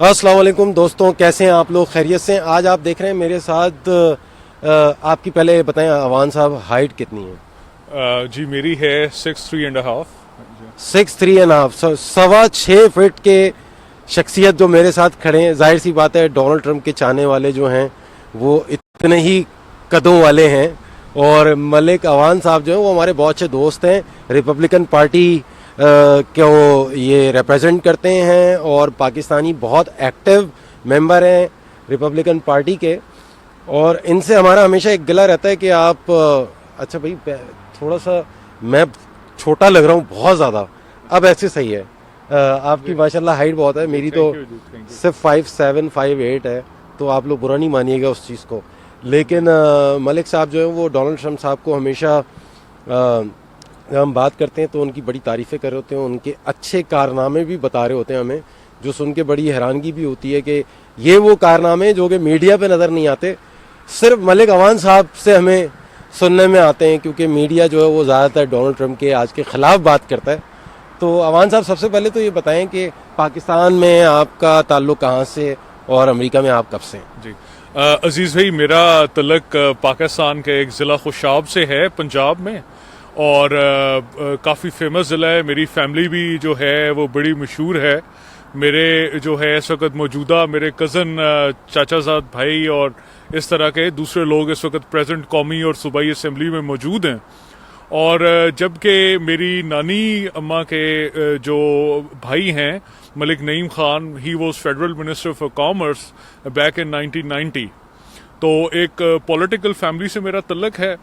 अस्सलाम वालेकुम दोस्तों, कैसे हैं आप लोग? खैरियत से? आज आप देख रहे हैं मेरे साथ आपकी पहले बताएं अवान साहब, हाइट कितनी है? जी मेरी है 6'3.5". 6'3.5", 6.25 फीट के शख्सियत जो मेरे साथ खड़े हैं। जाहिर सी बात है डोनाल्ड ट्रंप के चाहने वाले जो हैं वो इतने ही कदों वाले हैं। और मलिक अवान साहब जो हैं वो हमारे बहुत अच्छे दोस्त हैं, रिपब्लिकन पार्टी को ये रिप्रेजेंट करते हैं और पाकिस्तानी बहुत एक्टिव मेंबर हैं रिपब्लिकन पार्टी के। और इनसे हमारा हमेशा एक गिला रहता है कि आप अच्छा भाई थोड़ा सा मैं छोटा लग रहा हूँ बहुत ज़्यादा, अब ऐसे सही है। आपकी माशाल्लाह हाइट बहुत है, मेरी तो सिर्फ 5'7", 5'8" है, तो आप लोग बुरा नहीं मानिएगा उस चीज़ को। लेकिन मलिक साहब जो हैं वो डोनाल्ड ट्रंप साहब को हमेशा जब हम बात करते हैं तो उनकी बड़ी तारीफ़ें कर रहे होते हैं, उनके अच्छे कारनामे भी बता रहे होते हैं हमें, जो सुन के बड़ी हैरानगी भी होती है कि ये वो कारनामे जो कि मीडिया पे नज़र नहीं आते, सिर्फ मलिक अवान साहब से हमें सुनने में आते हैं, क्योंकि मीडिया जो है वो ज़्यादातर डोनाल्ड ट्रंप के आज के ख़िलाफ़ बात करता है। तो अवान साहब सबसे पहले तो ये बताएं कि पाकिस्तान में आपका ताल्लुक़ कहाँ से और अमेरिका में आप कब से हैं? जी अजीज़ भाई, मेरा तलक पाकिस्तान के एक ज़िला खुशाब से है पंजाब में, और काफ़ी फेमस ज़िला है। मेरी फैमिली भी जो है वो बड़ी मशहूर है। मेरे जो है इस वक्त मौजूदा मेरे कज़न चाचाजाद भाई और इस तरह के दूसरे लोग इस वक्त प्रेजेंट कौमी और सूबाई असम्बली में मौजूद हैं। और जबकि मेरी नानी अम्मा के जो भाई हैं Malik Naeem Khan, he was federal minister for commerce back in 1990। तो एक पॉलिटिकल फैमिली से मेरा तल्लक है।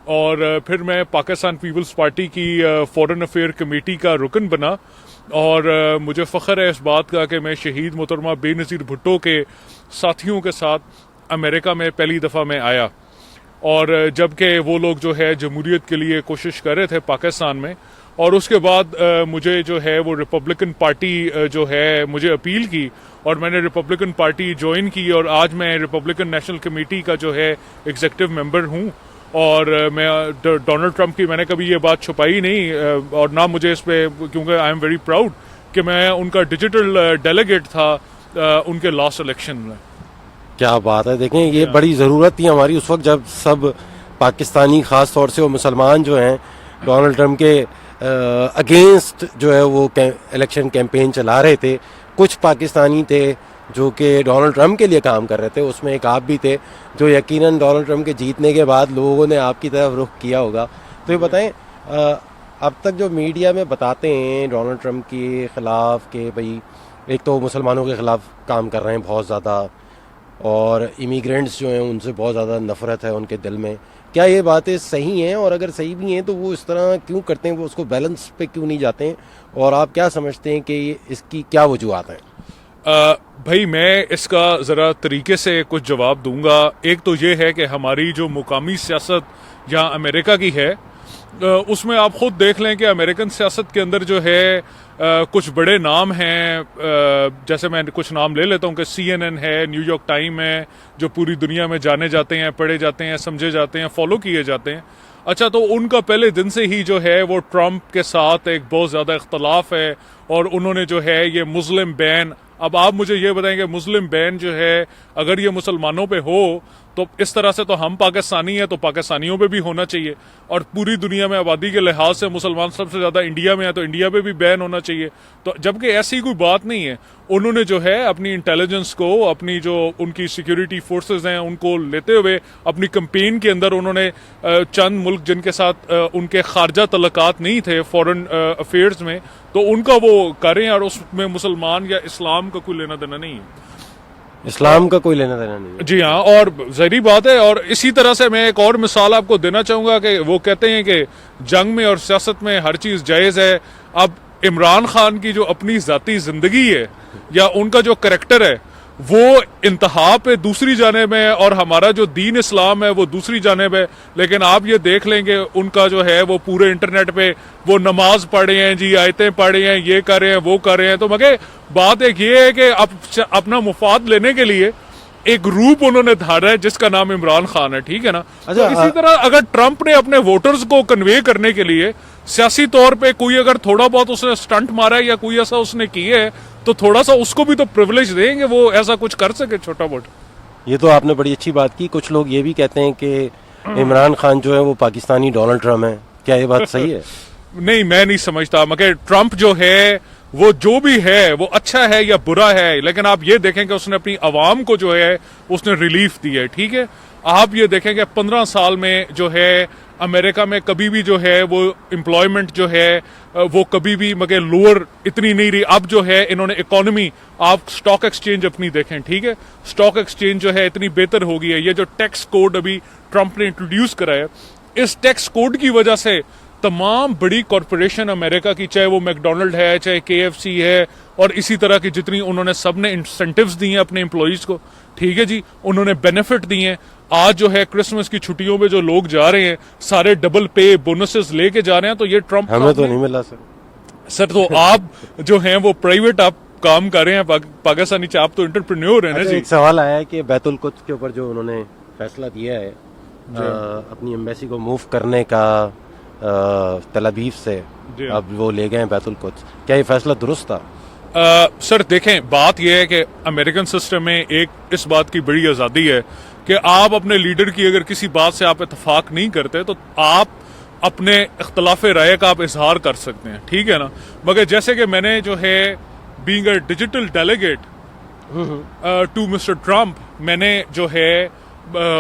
और फिर मैं पाकिस्तान पीपल्स पार्टी की फॉरेन अफेयर कमेटी का रुकन बना, और मुझे फ़ख्र है इस बात का कि मैं शहीद मोहतरमा बेनज़ीर भुट्टो के साथियों के साथ अमेरिका में पहली दफ़ा मैं आया। और जबकि वो लोग जो है जमहूरियत के लिए कोशिश कर रहे थे पाकिस्तान में, और उसके बाद मुझे जो है वो रिपब्लिकन पार्टी जो है मुझे अपील की और मैंने रिपब्लिकन पार्टी ज्वाइन की, और आज मैं रिपब्लिकन नेशनल कमेटी का जो है एग्जीक्यूटिव मेंबर हूँ। और मैं डोनाल्ड ट्रंप की मैंने कभी ये बात छुपाई नहीं, और ना मुझे इस पे, क्योंकि आई एम वेरी प्राउड कि मैं उनका डिजिटल डेलीगेट था उनके लास्ट इलेक्शन में। क्या बात है! देखें, ये बड़ी ज़रूरत थी हमारी उस वक्त जब सब पाकिस्तानी ख़ास तौर से और मुसलमान जो हैं डोनाल्ड ट्रंप के अगेंस्ट जो है वो इलेक्शन कैंपेन चला रहे थे। कुछ पाकिस्तानी थे जो कि डोनाल्ड ट्रंप के लिए काम कर रहे थे, उसमें एक आप भी थे जो यकीनन डोनाल्ड ट्रंप के जीतने के बाद लोगों ने आपकी तरफ रुख किया होगा। तो ये बताएं, अब तक जो मीडिया में बताते हैं डोनाल्ड ट्रंप के ख़िलाफ़ कि भाई एक तो मुसलमानों के ख़िलाफ़ काम कर रहे हैं बहुत ज़्यादा, और इमिग्रेंट्स जो हैं उनसे बहुत ज़्यादा नफ़रत है उनके दिल में, क्या ये बातें सही हैं? और अगर सही भी हैं तो वो इस तरह क्यों करते हैं, वो उसको बैलेंस पे क्यों नहीं जाते हैं? और आप क्या समझते हैं कि इसकी क्या वजूहत हैं? भाई मैं इसका ज़रा तरीके से कुछ जवाब दूंगा। एक तो ये है कि हमारी जो मुकामी सियासत यहाँ अमेरिका की है, उसमें आप खुद देख लें कि अमेरिकन सियासत के अंदर जो है कुछ बड़े नाम हैं। जैसे मैं कुछ नाम ले लेता हूँ कि CNN है, न्यूयॉर्क टाइम है, जो पूरी दुनिया में जाने जाते हैं, पढ़े जाते हैं, समझे जाते हैं, फॉलो किए जाते हैं। अच्छा, तो उनका पहले दिन से ही जो है वो ट्रंप के साथ एक बहुत ज़्यादा इख्तलाफ है, और उन्होंने जो है ये मुस्लिम बैन, अब आप मुझे ये बताएंगे मुस्लिम बैन जो है अगर ये मुसलमानों पे हो तो इस तरह से तो हम पाकिस्तानी हैं तो पाकिस्तानियों पे भी होना चाहिए, और पूरी दुनिया में आबादी के लिहाज से मुसलमान सबसे ज़्यादा इंडिया में है तो इंडिया पे भी बैन होना चाहिए। तो जबकि ऐसी कोई बात नहीं है, उन्होंने जो है अपनी इंटेलिजेंस को, अपनी जो उनकी सिक्योरिटी फोर्सेस हैं उनको लेते हुए अपनी कैंपेन के अंदर उन्होंने चंद मुल्क जिनके साथ उनके खारजा तल्लुकात नहीं थे फॉरेन अफेयर्स में, तो उनका वो करें, और उसमें मुसलमान या इस्लाम का कोई लेना देना नहीं है। इस्लाम का कोई लेना देना नहीं है। जी हाँ, और ज़ाहिर बात है। और इसी तरह से मैं एक और मिसाल आपको देना चाहूँगा कि वो कहते हैं कि जंग में और सियासत में हर चीज़ जायज़ है। अब इमरान खान की जो अपनी ज़ाती ज़िंदगी है या उनका जो करैक्टर है वो इंतहा पे दूसरी जानिब है, और हमारा जो दीन इस्लाम है वो दूसरी जानिब है। लेकिन आप ये देख लेंगे उनका जो है वो पूरे इंटरनेट पे वो नमाज पढ़ रहे हैं जी, आयतें पढ़ रहे हैं, ये कर रहे हैं, वो कर रहे हैं। तो मगर बात एक ये है कि अपना मुफाद लेने के लिए एक रूप उन्होंने धारा है जिसका नाम इमरान खान है, ठीक है ना। अच्छा, तो इसी तरह अगर ट्रंप ने अपने वोटर्स को कन्वे करने के लिए सियासी तौर पे कोई अगर थोड़ा बहुत उसने स्टंट मारा है या कोई ऐसा उसने किया है, तो थोड़ा सा उसको भी तो प्रिविलेज देंगे, वो ऐसा कुछ कर सके छोटा मोटा। ये तो आपने बड़ी अच्छी बात की। कुछ लोग ये भी कहते हैं कि इमरान खान जो है वो पाकिस्तानी डोनाल्ड ट्रम्प है, क्या ये बात सही है? नहीं, मैं नहीं समझता। मगर ट्रंप जो है वो जो भी है वो अच्छा है या बुरा है, लेकिन आप ये देखें कि उसने अपनी आवाम को जो है उसने रिलीफ दी है। ठीक है, आप ये देखें कि 15 साल में जो है अमेरिका में कभी भी जो है वो एम्प्लॉयमेंट जो है वो कभी भी मगर लोअर इतनी नहीं रही। अब जो है इन्होंने इकोनॉमी, आप स्टॉक एक्सचेंज अपनी देखें, ठीक है, स्टॉक एक्सचेंज जो है इतनी बेहतर हो गई है। ये जो टैक्स कोड अभी ट्रंप ने इंट्रोड्यूस कराया, इस टैक्स कोड की वजह से तमाम बड़ी कॉरपोरेशन अमेरिका की, चाहे वो मैकडोनल्ड है, चाहे KFC है, और इसी तरह की जितनी उन्होंने सबने इंसेंटिव्स दिए हैं अपने एम्प्लॉइज को। ठीक है जी, उन्होंने बेनिफिट दिए हैं। आज जो है क्रिसमस की छुट्टियों में जो लोग जा रहे हैं सारे डबल पे बोनसेस लेके जा रहे हैं, तो ये ट्रंप हमें तो नहीं मिला सर। तो आप जो हैं वो प्राइवेट आप काम कर रहे हैं पाकिस्तानी, आप तो एंटरप्रेन्योर है ना जी। एक सवाल आया है कि बैतुल कुद्स के ऊपर जो उन्होंने फैसला दिया है अपनी एम्बेसी को मूव करने का तल अवीव से, अब वो ले गए हैं बैतुल कुद्स, क्या ये फैसला दुरुस्त था? सर देखें, बात यह है कि अमेरिकन सिस्टम में एक इस बात की बड़ी आज़ादी है कि आप अपने लीडर की अगर किसी बात से आप इतफाक नहीं करते तो आप अपने इख्तलाफ राय का आप इजहार कर सकते हैं, ठीक है ना। मगर जैसे कि मैंने जो है being a digital delegate to mister Trump, मैंने जो है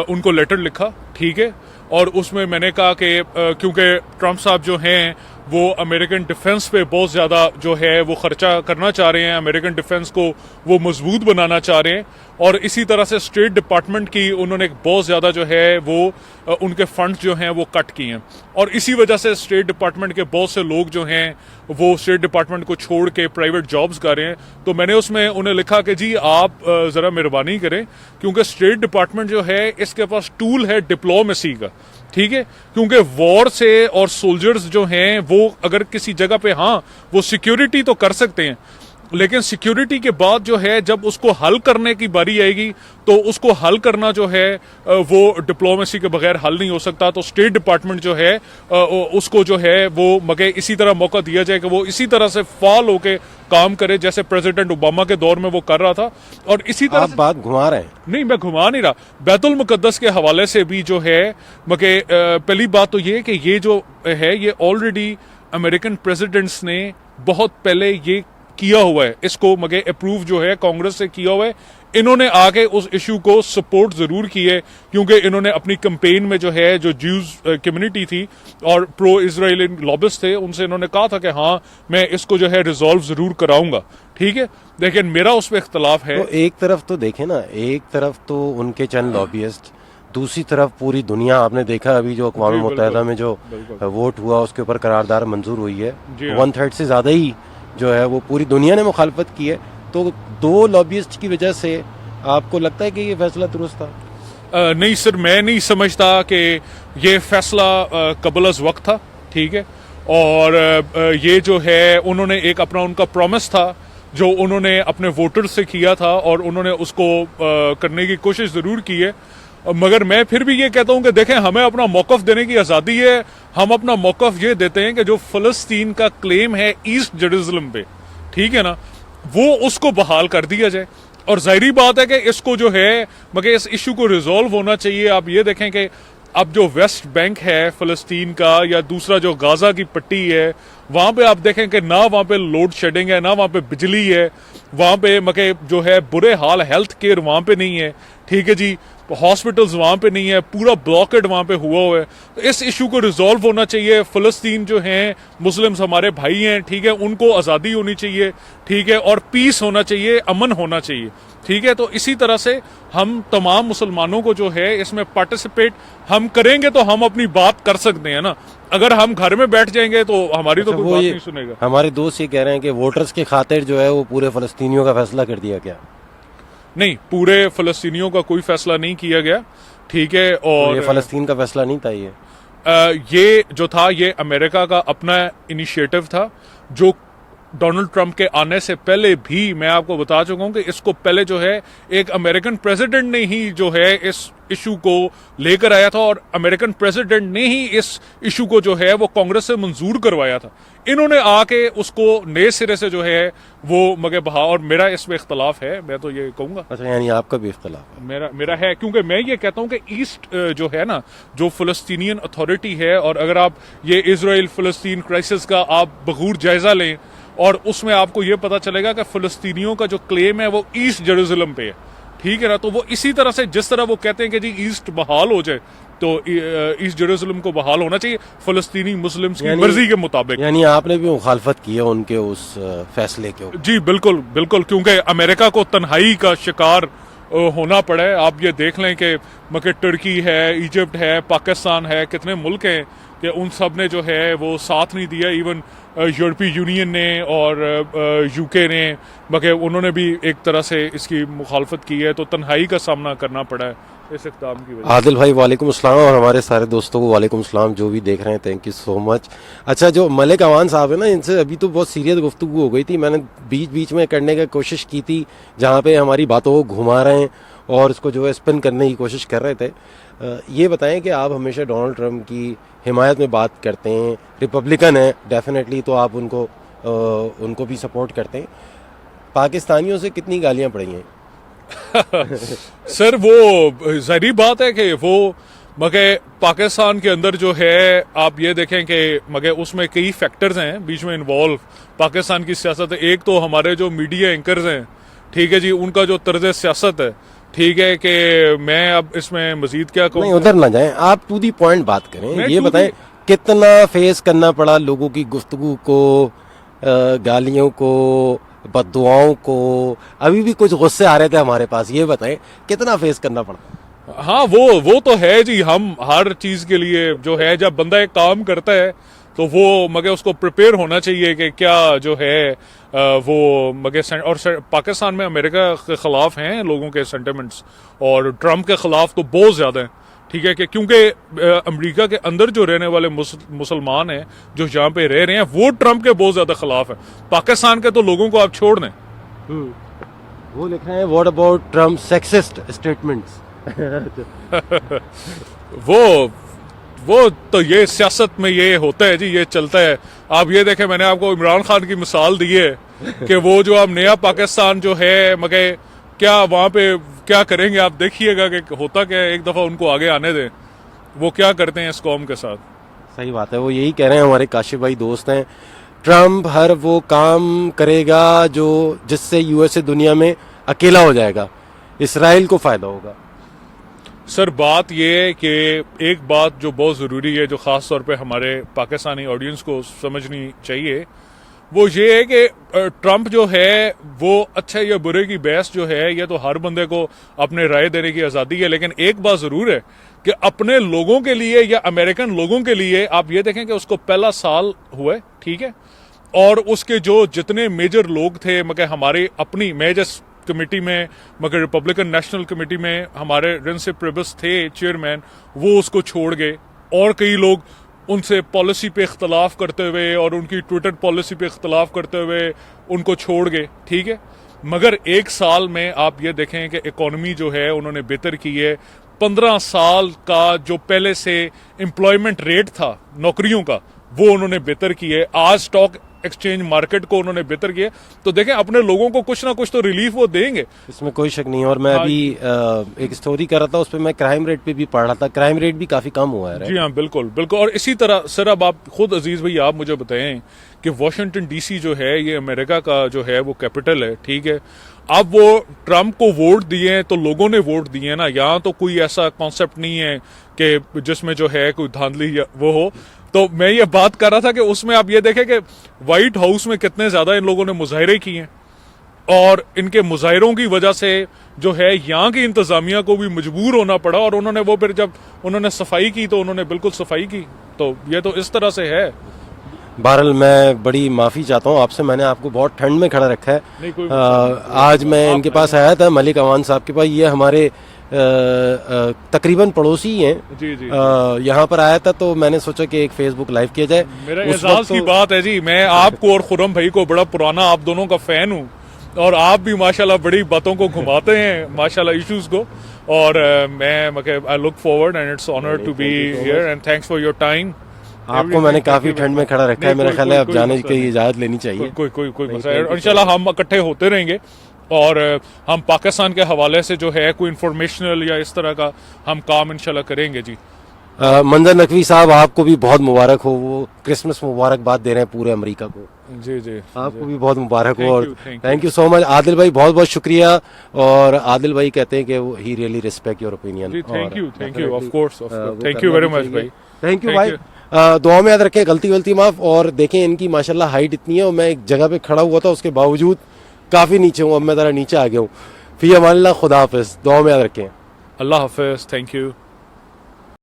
उनको लेटर लिखा, ठीक है, और उसमें मैंने कहा कि क्योंकि ट्रंप साहब जो हैं वो अमेरिकन डिफेंस पे बहुत ज़्यादा जो है वो खर्चा करना चाह रहे हैं, अमेरिकन डिफेंस को वो मजबूत बनाना चाह रहे हैं, और इसी तरह से स्टेट डिपार्टमेंट की उन्होंने बहुत ज़्यादा जो है वो उनके फंड्स जो हैं वो कट किए हैं, और इसी वजह से स्टेट डिपार्टमेंट के बहुत से लोग जो हैं वो स्टेट डिपार्टमेंट को छोड़ के प्राइवेट जॉब्स कर रहे हैं। तो मैंने उसमें उन्हें लिखा कि जी आप ज़रा मेहरबानी करें, क्योंकि स्टेट डिपार्टमेंट जो है इसके पास टूल है डिप्लोमेसी का, ठीक है, क्योंकि वॉर से और सोल्जर्स जो हैं वो अगर किसी जगह पे, हाँ वो सिक्योरिटी तो कर सकते हैं, लेकिन सिक्योरिटी के बाद जो है जब उसको हल करने की बारी आएगी तो उसको हल करना जो है वो डिप्लोमेसी के बगैर हल नहीं हो सकता। तो स्टेट डिपार्टमेंट जो है उसको जो है वो मगर इसी तरह मौका दिया जाए कि वो इसी तरह से फाल होके काम करे जैसे प्रेसिडेंट ओबामा के दौर में वो कर रहा था। और इसी तरह आप बात घुमा रहे हैं। नहीं, मैं घुमा नहीं रहा। बैतुल मुकद्दस के हवाले से भी जो है मगर पहली बात तो ये कि ये जो है ये ऑलरेडी अमेरिकन प्रेसिडेंट्स ने बहुत पहले ये किया हुआ है, इसको मगर अप्रूव जो है कांग्रेस से किया हुआ है। इन्होंने आगे उस इशू को सपोर्ट जरूर की है, क्योंकि इन्होंने अपनी कैंपेन में जो है जो ज्यूज कम्युनिटी थी और प्रो इजराइली लॉबिस्ट थे उनसे इन्होंने कहा था कि हाँ मैं इसको जो है रिजॉल्व जरूर कराऊंगा, ठीक है, लेकिन मेरा उस पर इख्तलाफ है। तो एक तरफ तो देखें ना, एक तरफ तो उनके चंद लॉबियस्ट, दूसरी तरफ पूरी दुनिया। आपने देखा अभी जो अक़वाम मुत्तहिदा में जो वोट हुआ उसके ऊपर करारदार मंजूर हुई है, 1/3 से ज्यादा ही जो है वो पूरी दुनिया ने मुखालफत की है। तो दो लॉबियस्ट की वजह से आपको लगता है कि ये फैसला दुरुस्त था? नहीं सर, मैं नहीं समझता कि ये फैसला कबल अज़ वक्त था, ठीक है, और ये जो है उन्होंने एक अपना उनका प्रॉमिस था जो उन्होंने अपने वोटर से किया था और उन्होंने उसको करने की कोशिश जरूर की है। मगर मैं फिर भी ये कहता हूं कि देखें, हमें अपना मौकफ देने की आज़ादी है। हम अपना मौकफ ये देते हैं कि जो फ़लस्तीन का क्लेम है ईस्ट जेरूसलम पे, ठीक है ना, वो उसको बहाल कर दिया जाए। और जाहिर बात है कि इसको जो है मगर इस इशू को रिजॉल्व होना चाहिए। आप ये देखें कि अब जो वेस्ट बैंक है फ़लस्तीन का या दूसरा जो गाजा की पट्टी है, वहां पे आप देखें कि ना वहां पे लोड शेडिंग है, ना वहां पे बिजली है, वहां पे मगर जो है बुरे हाल, हेल्थ केयर वहां पे नहीं है, ठीक है जी, हॉस्पिटल्स वहां पे नहीं है, पूरा ब्लॉकेड वहां पे हुआ हुआ है। तो इस इशू को रिजॉल्व होना चाहिए। फ़लस्तीन जो हैं मुस्लिम्स हमारे भाई हैं, ठीक है, उनको आज़ादी होनी चाहिए, ठीक है, और पीस होना चाहिए, अमन होना चाहिए, ठीक है। तो इसी तरह से हम तमाम मुसलमानों को जो है इसमें पार्टिसिपेट हम करेंगे तो हम अपनी बात कर सकते हैं ना। अगर हम घर में बैठ जाएंगे तो हमारी तो कोई बात नहीं सुनेगा। हमारे दोस्त ये कह रहे हैं कि वोटर्स के खातिर जो है वो पूरे फ़लस्तीनियों का फैसला कर दिया गया। नहीं, पूरे फ़लस्तीनियों का कोई फैसला नहीं किया गया, ठीक है, और तो ये फ़लस्तीन का फैसला नहीं था। ये जो था ये अमेरिका का अपना इनिशिएटिव था जो डोनाल्ड ट्रंप के आने से पहले भी मैं आपको बता चुका हूं कि इसको पहले जो है एक अमेरिकन प्रेसिडेंट ने ही जो है इस इशू को लेकर आया था और अमेरिकन प्रेसिडेंट ने ही इस इशू को जो है वो कांग्रेस से मंजूर करवाया था। इन्होंने आके उसको नए सिरे से जो है वो मगे बहा, और मेरा इसमें इख्तलाफ है, मैं तो ये कहूंगा। अच्छा, यानी आपका भी इख्तलाफ है? मेरा है, क्योंकि मैं ये कहता हूं कि ईस्ट जो है ना, जो फिलिस्तीनियन अथॉरिटी है, और अगर आप ये इजराइल फिलिस्तीन क्राइसिस का आप बगूर जायजा लें और उसमें आपको ये पता चलेगा कि फिलिस्तीनियों का जो क्लेम है वो ईस्ट जेरूसलम पे है, ठीक है ना। तो वो इसी तरह से, जिस तरह वो कहते हैं कि जी ईस्ट बहाल हो जाए, तो ईस्ट जेरूसलम को बहाल होना चाहिए फिलिस्तीनी मुस्लिम्स की मर्जी के मुताबिक। यानी आपने भी मुखालफत की है उनके उस फैसले के ऊपर? जी बिल्कुल बिल्कुल, क्योंकि अमेरिका को तन्हाई का शिकार होना पड़ा है। आप ये देख लें कि मगर तुर्की है, इजिप्ट है, पाकिस्तान है, कितने मुल्क हैं कि उन सब ने जो है वो साथ नहीं दिया। इवन यूरोपीय यूनियन ने और यूके ने, मगर उन्होंने भी एक तरह से इसकी मुखालफत की है, तो तन्हाई का सामना करना पड़ा है इस इक़दाम की वजह। आदिल भाई वालेकुम अस्सलाम, और हमारे सारे दोस्तों को वालेकुम अस्सलाम जो भी देख रहे हैं, थैंक यू सो मच। अच्छा, जो मलिक अवान साहब है ना, इनसे अभी तो बहुत सीरियस गुफ्तगू हो गई थी, मैंने बीच बीच में करने की कोशिश की थी जहाँ पे हमारी बातों को घुमा रहे हैं और उसको जो है स्पिन करने की कोशिश कर रहे थे। ये बताएं कि आप हमेशा डोनाल्ड ट्रंप की हिमायत में बात करते हैं, रिपब्लिकन है डेफिनेटली, तो आप उनको भी सपोर्ट करते हैं। पाकिस्तानियों से कितनी गालियाँ पड़ी हैं? सर वो जाहिर बात है कि वो मगर पाकिस्तान के अंदर जो है, आप ये देखें कि मगर उसमें कई फैक्टर्स हैं बीच में इन्वॉल्व पाकिस्तान की सियासत है। एक तो हमारे जो मीडिया एंकर्स हैं, ठीक है जी, उनका जो तर्ज सियासत है, ठीक है, कि मैं अब इसमें मजीद क्या कहूँ। नहीं, उधर ना जाएं, आप टू दी पॉइंट बात करें। ये बताएं कितना फेस करना पड़ा लोगों की गुफ्तगू को, गालियों को, बद्दुआओं को? अभी भी कुछ गुस्से आ रहे थे हमारे पास, ये बताएं कितना फेस करना पड़ता? हाँ, वो तो है जी। हम हर चीज के लिए जो है, जब बंदा एक काम करता है तो वो मगर उसको प्रिपेयर होना चाहिए कि क्या जो है वो मगर। और पाकिस्तान में अमेरिका के खिलाफ हैं लोगों के सेंटिमेंट्स, और ट्रंप के खिलाफ तो बहुत ज्यादा हैं, ठीक है, कि क्योंकि अमेरिका के अंदर जो रहने वाले मुसलमान हैं जो यहाँ पे रह रहे हैं, वो ट्रंप के बहुत ज्यादा खिलाफ है। पाकिस्तान के तो लोगों को आप छोड़ दें। वो लिख रहे हैं what about Trump sexist statements? वो तो ये सियासत में ये होता है जी, ये चलता है। आप ये देखें, मैंने आपको इमरान खान की मिसाल दी है कि वो जो अब नया पाकिस्तान जो है, मगर क्या वहां पे क्या करेंगे आप देखिएगा कि होता क्या है। एक दफा उनको आगे आने दें, वो क्या करते हैं इस कौम के साथ। सही बात है, वो यही कह रहे हैं, हमारे काशिफ भाई दोस्त हैं। ट्रंप हर वो काम करेगा जो जिससे यूएसए दुनिया में अकेला हो जाएगा, इसराइल को फायदा होगा। सर बात यह है कि एक बात जो बहुत ज़रूरी है, जो ख़ास तौर पे हमारे पाकिस्तानी ऑडियंस को समझनी चाहिए, वो ये है कि ट्रंप जो है वो अच्छे या बुरे की बहस जो है, ये तो हर बंदे को अपने राय देने की आज़ादी है। लेकिन एक बात ज़रूर है कि अपने लोगों के लिए या अमेरिकन लोगों के लिए, आप ये देखें कि उसको पहला साल हुआ है, ठीक है, और उसके जो जितने मेजर लोग थे, मगर हमारे अपनी मेजर कमेटी में, मगर रिपब्लिकन नेशनल कमेटी में हमारे रिंसे प्रिबस थे चेयरमैन, वो उसको छोड़ गए, और कई लोग उनसे पॉलिसी पे इख्तलाफ करते हुए और उनकी ट्विटर पॉलिसी पे इख्तलाफ करते हुए उनको छोड़ गए, ठीक है। मगर एक साल में आप ये देखें कि इकोनॉमी जो है उन्होंने बेहतर की है। 15 साल का जो पहले से एम्प्लॉयमेंट रेट था नौकरियों का, वो उन्होंने बेहतर की है। आज स्टॉक एक्सचेंज मार्केट को उन्होंने बेहतर किया। तो देखें, अपने लोगों को कुछ ना कुछ तो रिलीफ वो देंगे, इसमें कोई शक नहीं। और मैं अभी एक स्टोरी कर रहा था, उस पर मैं क्राइम रेट पे भी पढ़ रहा था, क्राइम रेट भी काफी कम हुआ है। जी हाँ, बिल्कुल बिल्कुल। और इसी तरह सर, अब आप खुद अजीज भाई आप मुझे बताएं कि वॉशिंगटन डीसी जो है ये अमेरिका का जो है वो कैपिटल है, ठीक है। अब वो ट्रंप को वोट दिए हैं तो लोगों ने वोट दिए हैं ना, यहाँ तो कोई ऐसा कॉन्सेप्ट नहीं है कि जिसमें जो है कोई धांधली वो हो। तो मैं ये बात कर रहा था कि उसमें आप ये देखें कि व्हाइट हाउस में कितने ज्यादा इन लोगों ने मुजाहरे किए हैं, और इनके मुजाहरों की वजह से जो है यहाँ की इंतजामिया को भी मजबूर होना पड़ा, और उन्होंने वो फिर जब उन्होंने सफाई की तो उन्होंने बिल्कुल सफाई की। तो ये तो इस तरह से है। बहरहाल मैं बड़ी माफ़ी चाहता हूँ आपसे, मैंने आपको बहुत ठंड में खड़ा रखा है। आज मैं इनके पास आया था, मलिक अवान साहब के पास। ये हमारे तकरीबन पड़ोसी ही हैं। जी जी यहाँ पर आया था तो मैंने सोचा कि एक फेसबुक लाइव किया जाए। मेरा उस एजाज वक्त की तो- बात है जी, मैं आपको और खुरम भाई को बड़ा पुराना आप दोनों का फैन हूँ, और आप भी माशाल्लाह बड़ी बातों को घुमाते हैं माशाल्लाह इश्यूज को, और मैं I look forward and it's honour to be here and thanks for your time. आपको मैंने काफी ठंड में खड़ा रखा है, मेरा ख्याल है अब जाने की इजाजत लेनी चाहिए। कोई मसला है, इंशाल्लाह हम इकट्ठे होते रहेंगे, और हम पाकिस्तान के हवाले से जो है कोई इंफॉर्मेशनल या इस तरह का हम काम इंशाल्लाह करेंगे जी। मंजर नकवी साहब, आपको भी बहुत मुबारक हो, वो क्रिसमस मुबारकबाद दे रहे हैं पूरे अमेरिका को। जी जी आपको भी बहुत मुबारक हो, Thank और you, thank you. Thank you so much. Adil भाई बहुत बहुत शुक्रिया। और आदिल भाई कहते हैं कि वो ही रियली रिस्पेक्ट योर ओपिनियन। जी, thank you, of course, thank you very much भाई। थैंक यू Thank भाई। you. दुआ में याद रखें, गलती माफ। और देखें इनकी माशाल्लाह हाइट इतनी है, और मैं एक जगह पे खड़ा हुआ था उसके बावजूद काफी नीचे हूँ, अब मैं जरा नीचे आ गया हूँ। फी अमानिल्लाह, खुदा हाफिज, दुआ में याद रखें। अल्लाह हाफिज, थैंक यू।